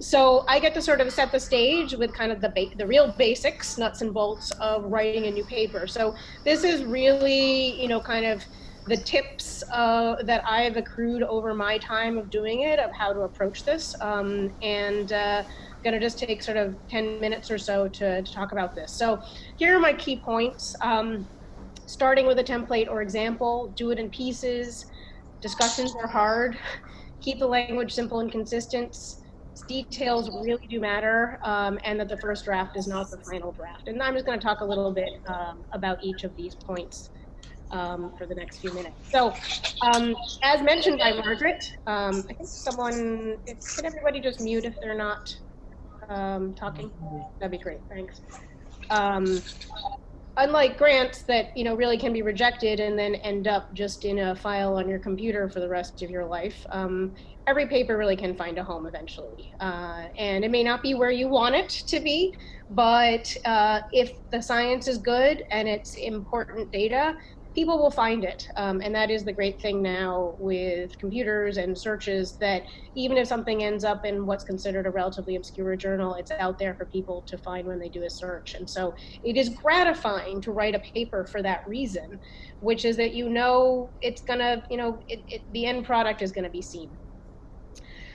So I get to sort of set the stage with kind of the real basics, nuts and bolts of writing a new paper. So this is really, kind of the tips that I've accrued over my time of doing it, of how to approach this. And going to just take sort of 10 minutes or so to talk about this. So here are my key points. Starting with a template or example, do it in pieces. Discussions are hard. Keep the language simple and consistent. Details really do matter, and that the first draft is not the final draft. And I'm just going to talk a little bit about each of these points for the next few minutes. So, as mentioned by Margaret, I think can everybody just mute if they're not talking? That'd be great, thanks. Unlike grants that really can be rejected and then end up just in a file on your computer for the rest of your life, every paper really can find a home eventually. And it may not be where you want it to be, but if the science is good and it's important data, people will find it. And that is the great thing now with computers and searches, that even if something ends up in what's considered a relatively obscure journal, it's out there for people to find when they do a search. And so it is gratifying to write a paper for that reason, which is that it's gonna, the end product is gonna be seen.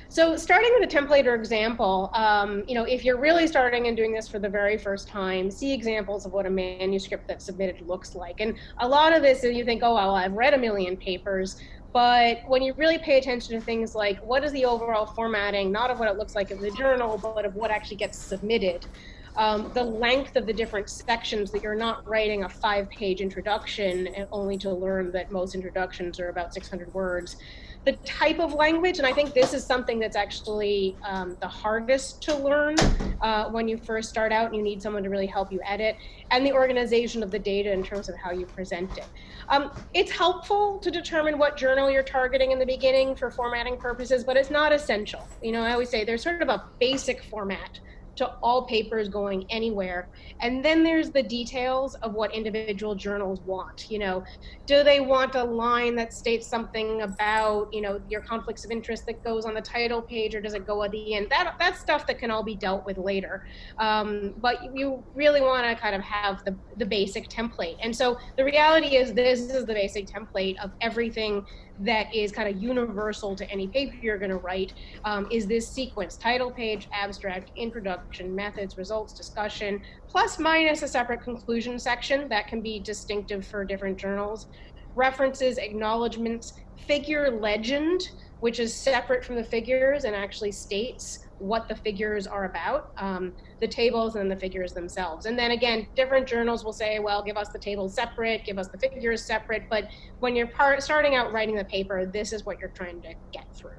So starting with a template or example, if you're really starting and doing this for the very first time, see examples of what a manuscript that's submitted looks like. And a lot of this is you think, oh, well, I've read a million papers, but when you really pay attention to things like what is the overall formatting, not of what it looks like in the journal, but of what actually gets submitted, the length of the different sections, that you're not writing a 5-page introduction only to learn that most introductions are about 600 words. The type of language, and I think this is something that's actually the hardest to learn when you first start out and you need someone to really help you edit, and the organization of the data in terms of how you present it. It's helpful to determine what journal you're targeting in the beginning for formatting purposes, but it's not essential. I always say there's sort of a basic format to all papers going anywhere. And then there's the details of what individual journals want. Do they want a line that states something about, your conflicts of interest that goes on the title page, or does it go at the end? That's stuff that can all be dealt with later. But you really want to kind of have the basic template. And so the reality is this is the basic template of everything that is kind of universal to any paper you're going to write, is this sequence: title page, abstract, introduction, methods, results, discussion, plus minus a separate conclusion section that can be distinctive for different journals, references, acknowledgments, figure legend, which is separate from the figures and actually states what the figures are about, the tables and the figures themselves. And then again, different journals will say, well, give us the tables separate, give us the figures separate. But when you're starting out writing the paper, this is what you're trying to get through.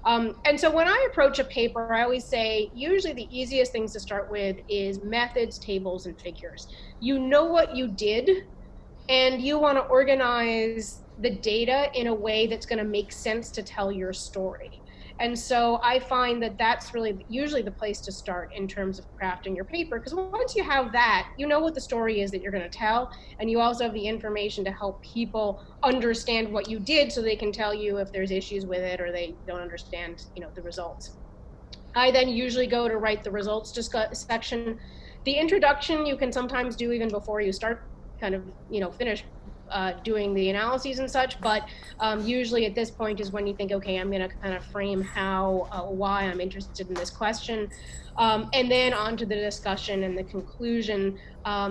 And so when I approach a paper, I always say, usually the easiest things to start with is methods, tables, and figures. You know what you did, and you want to organize the data in a way that's going to make sense to tell your story. And so I find that that's really usually the place to start in terms of crafting your paper, because once you have that, you know what the story is that you're going to tell, and you also have the information to help people understand what you did, so they can tell you if there's issues with it or they don't understand, the results. I then usually go to write the results section. The introduction you can sometimes do even before you start kind of, finish doing the analyses and such, but usually at this point is when you think, okay, I'm going to kind of frame why I'm interested in this question, and then on to the discussion and the conclusion.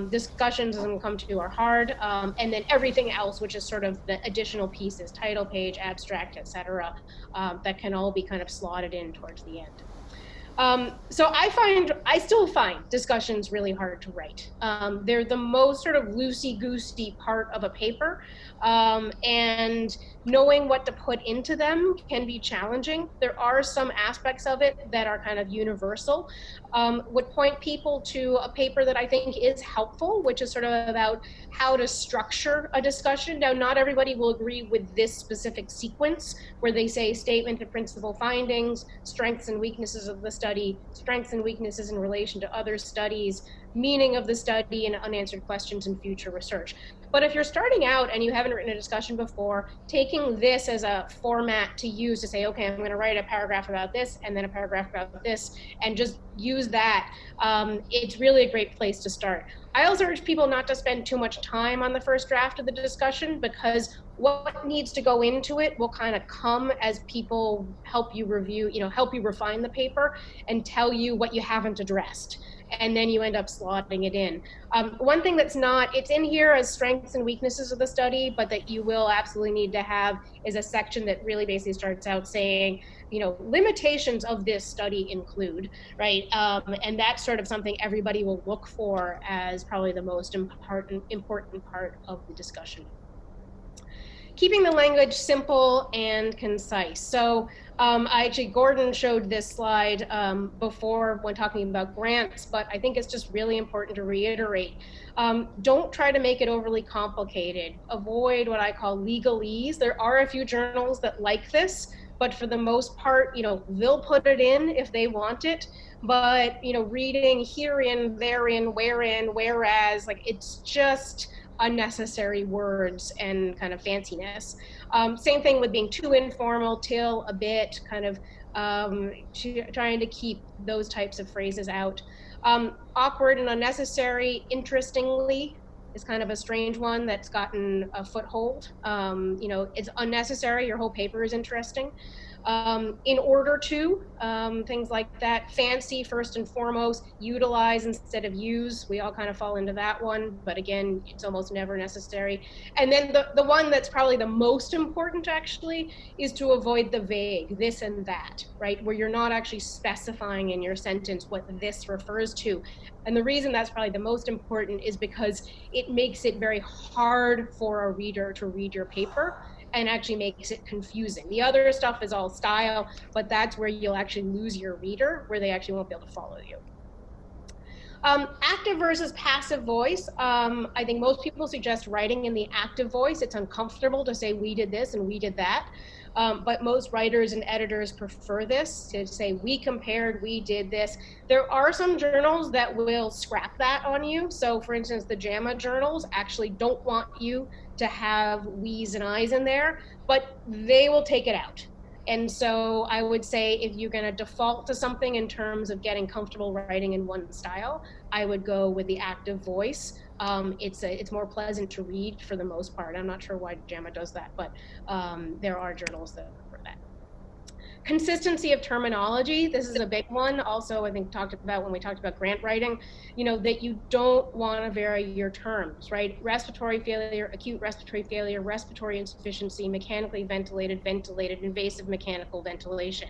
Discussions, as I'm come to, are hard, and then everything else, which is sort of the additional pieces, title page, abstract, etc., that can all be kind of slotted in towards the end. So I still find discussions really hard to write. They're the most sort of loosey-goosey part of a paper, and knowing what to put into them can be challenging. There are some aspects of it that are kind of universal. Would point people to a paper that I think is helpful, which is sort of about how to structure a discussion. Now, not everybody will agree with this specific sequence where they say statement of principal findings, strengths and weaknesses of the study, study, strengths and weaknesses in relation to other studies, meaning of the study, and unanswered questions in future research. But if you're starting out and you haven't written a discussion before, taking this as a format to use to say, okay, I'm going to write a paragraph about this and then a paragraph about this, and just use that, it's really a great place to start. I also urge people not to spend too much time on the first draft of the discussion, because what needs to go into it will kind of come as people help you review, help you refine the paper and tell you what you haven't addressed. And then you end up slotting it in. One thing that's not, it's in here as strengths and weaknesses of the study, but that you will absolutely need to have is a section that really basically starts out saying, limitations of this study include, right? And that's sort of something everybody will look for as probably the most important part of the discussion. Keeping the language simple and concise. So Gordon showed this slide before when talking about grants, but I think it's just really important to reiterate. Don't try to make it overly complicated. Avoid what I call legalese. There are a few journals that like this, but for the most part, they'll put it in if they want it. But, reading herein, therein, wherein, whereas, like, it's just unnecessary words and kind of fanciness. Same thing with being too informal, till, a bit, kind of trying to keep those types of phrases out. Awkward and unnecessary, interestingly, is kind of a strange one that's gotten a foothold. It's unnecessary, your whole paper is interesting. In order to, things like that. Fancy, first and foremost. Utilize instead of use. We all kind of fall into that one, but again, it's almost never necessary. And then the one that's probably the most important, actually, is to avoid the vague, this and that, right? Where you're not actually specifying in your sentence what this refers to. And the reason that's probably the most important is because it makes it very hard for a reader to read your paper, and actually makes it confusing. The other stuff is all style, but that's where you'll actually lose your reader, where they actually won't be able to follow you. Active versus passive voice. I think most people suggest writing in the active voice. It's uncomfortable to say we did this and we did that. But most writers and editors prefer this, to say we compared, we did this. There are some journals that will scrap that on you. So for instance, the JAMA journals actually don't want you to have we's and I's in there, but they will take it out. And so I would say if you're going to default to something in terms of getting comfortable writing in one style, I would go with the active voice. It's more pleasant to read for the most part. I'm not sure why JAMA does that, but there are journals that prefer that. Consistency of terminology. This is a big one. Also, I think talked about when we talked about grant writing, that you don't want to vary your terms, right? Respiratory failure, acute respiratory failure, respiratory insufficiency, mechanically ventilated, invasive mechanical ventilation.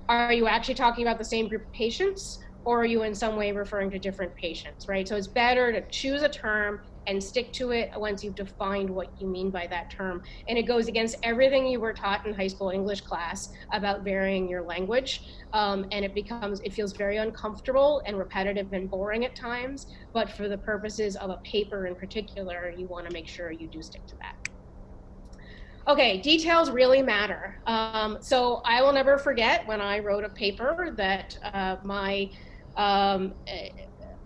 Are you actually talking about the same group of patients, or are you in some way referring to different patients, right? So it's better to choose a term and stick to it once you've defined what you mean by that term. And it goes against everything you were taught in high school English class about varying your language. And it feels very uncomfortable and repetitive and boring at times, but for the purposes of a paper in particular, you want to make sure you do stick to that. Okay, details really matter. So I will never forget when I wrote a paper that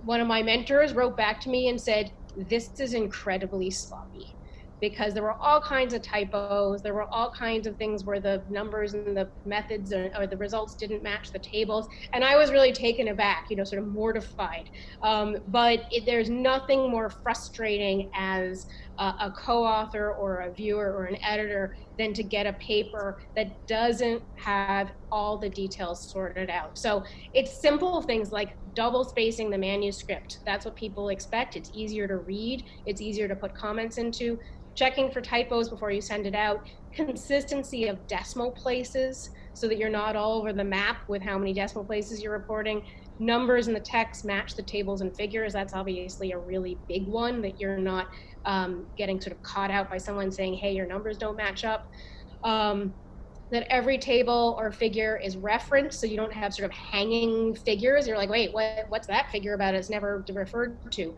one of my mentors wrote back to me and said, this is incredibly sloppy, because there were all kinds of typos. There were all kinds of things where the numbers and the methods or the results didn't match the tables. And I was really taken aback, sort of mortified. But there's nothing more frustrating as a co-author or a viewer or an editor than to get a paper that doesn't have all the details sorted out. So it's simple things like double spacing the manuscript. That's what people expect. It's easier to read. It's easier to put comments into. Checking for typos before you send it out. Consistency of decimal places so that you're not all over the map with how many decimal places you're reporting. Numbers in the text match the tables and figures. That's obviously a really big one, that you're not getting sort of caught out by someone saying, hey, your numbers don't match up. That every table or figure is referenced, so you don't have sort of hanging figures. You're like, wait, what's that figure about? It's never referred to.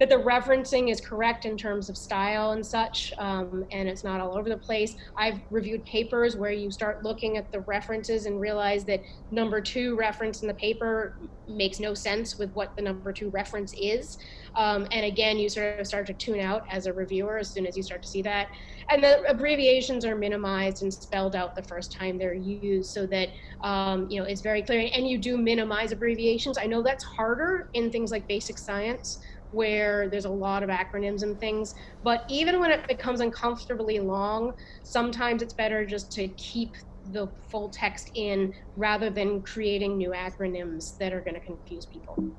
that the referencing is correct in terms of style and such, and it's not all over the place. I've reviewed papers where you start looking at the references and realize that number 2 reference in the paper makes no sense with what the number 2 reference is. And again, you sort of start to tune out as a reviewer as soon as you start to see that. And the abbreviations are minimized and spelled out the first time they're used so that it's very clear. And you do minimize abbreviations. I know that's harder in things like basic science, where there's a lot of acronyms and things, but even when it becomes uncomfortably long, sometimes it's better just to keep the full text in rather than creating new acronyms that are going to confuse people.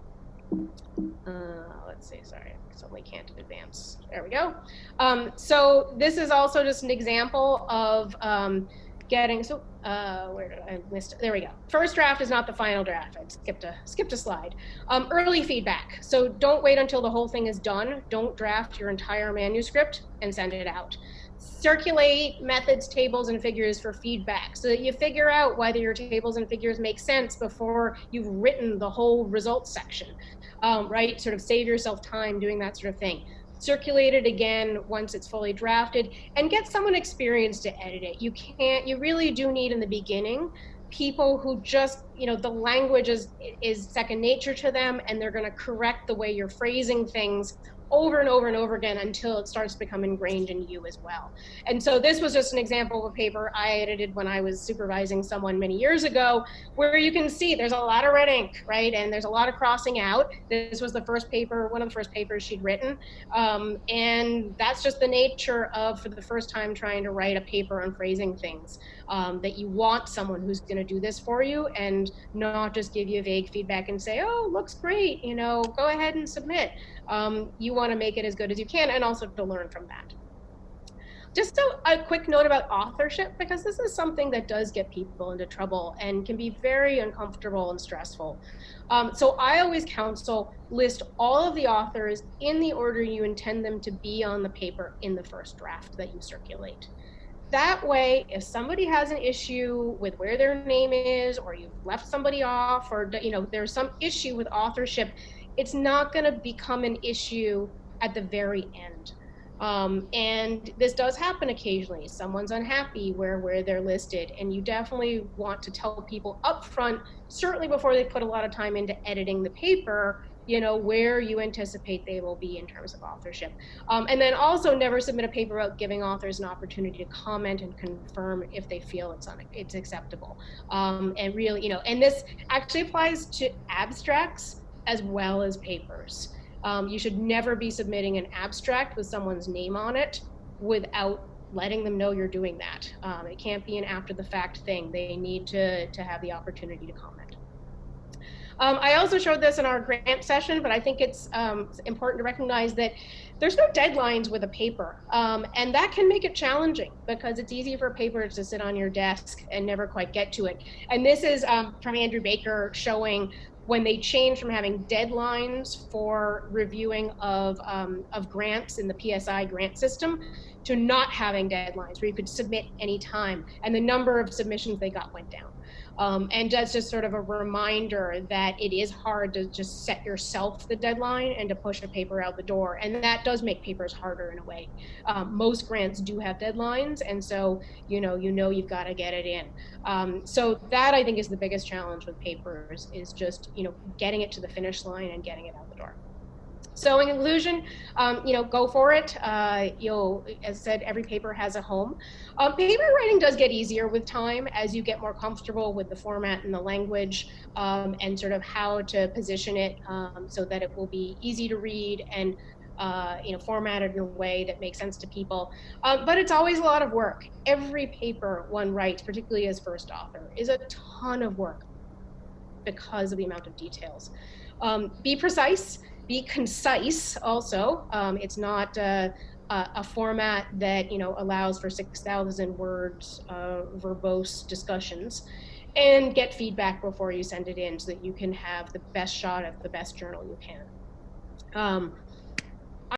Let's see, sorry, I suddenly can't advance. There we go. So this is also just an example of getting, where did I miss? There we go. First draft is not the final draft. I skipped a slide. Early feedback. So don't wait until the whole thing is done. Don't draft your entire manuscript and send it out. Circulate methods, tables, and figures for feedback so that you figure out whether your tables and figures make sense before you've written the whole results section, right? Sort of save yourself time doing that sort of thing. Circulate it again once it's fully drafted, and get someone experienced to edit it. You really do need in the beginning people who just, the language is second nature to them, and they're going to correct the way you're phrasing things over and over and over again until it starts to become ingrained in you as well. And so this was just an example of a paper I edited when I was supervising someone many years ago, where you can see there's a lot of red ink, right? And there's a lot of crossing out. This was the first paper, one of the first papers she'd written. And that's just the nature of, for the first time, trying to write a paper on phrasing things, that you want someone who's going to do this for you and not just give you vague feedback and say, oh, looks great, go ahead and submit. You want to make it as good as you can, and also to learn from that. Just a quick note about authorship, because this is something that does get people into trouble and can be very uncomfortable and stressful. So I always counsel list all of the authors in the order you intend them to be on the paper in the first draft that you circulate. That way, if somebody has an issue with where their name is, or you've left somebody off, or there's some issue with authorship, it's not going to become an issue at the very end. And this does happen occasionally. Someone's unhappy where they're listed, and you definitely want to tell people up front, certainly before they put a lot of time into editing the paper, where you anticipate they will be in terms of authorship. And then also never submit a paper without giving authors an opportunity to comment and confirm if they feel it's acceptable. And really, and this actually applies to abstracts as well as papers. You should never be submitting an abstract with someone's name on it without letting them know you're doing that. It can't be an after the fact thing. They need to have the opportunity to comment. I also showed this in our grant session, but I think it's important to recognize that there's no deadlines with a paper. And that can make it challenging, because it's easy for papers to sit on your desk and never quite get to it. And this is from Andrew Baker, showing when they changed from having deadlines for reviewing of grants in the PSI grant system to not having deadlines where you could submit anytime, and the number of submissions they got went down. And that's just sort of a reminder that it is hard to just set yourself the deadline and to push a paper out the door. And that does make papers harder in a way. Most grants do have deadlines, and so you've got to get it in. So that, I think, is the biggest challenge with papers, is just getting it to the finish line and getting it out the door. So in conclusion, go for it. As I said, every paper has a home. Paper writing does get easier with time as you get more comfortable with the format and the language, and sort of how to position it so that it will be easy to read and formatted in a way that makes sense to people. But it's always a lot of work. Every paper one writes, particularly as first author, is a ton of work because of the amount of details. Be precise. Be concise also. It's not a format that allows for 6,000 words verbose discussions. And get feedback before you send it in so that you can have the best shot at the best journal you can.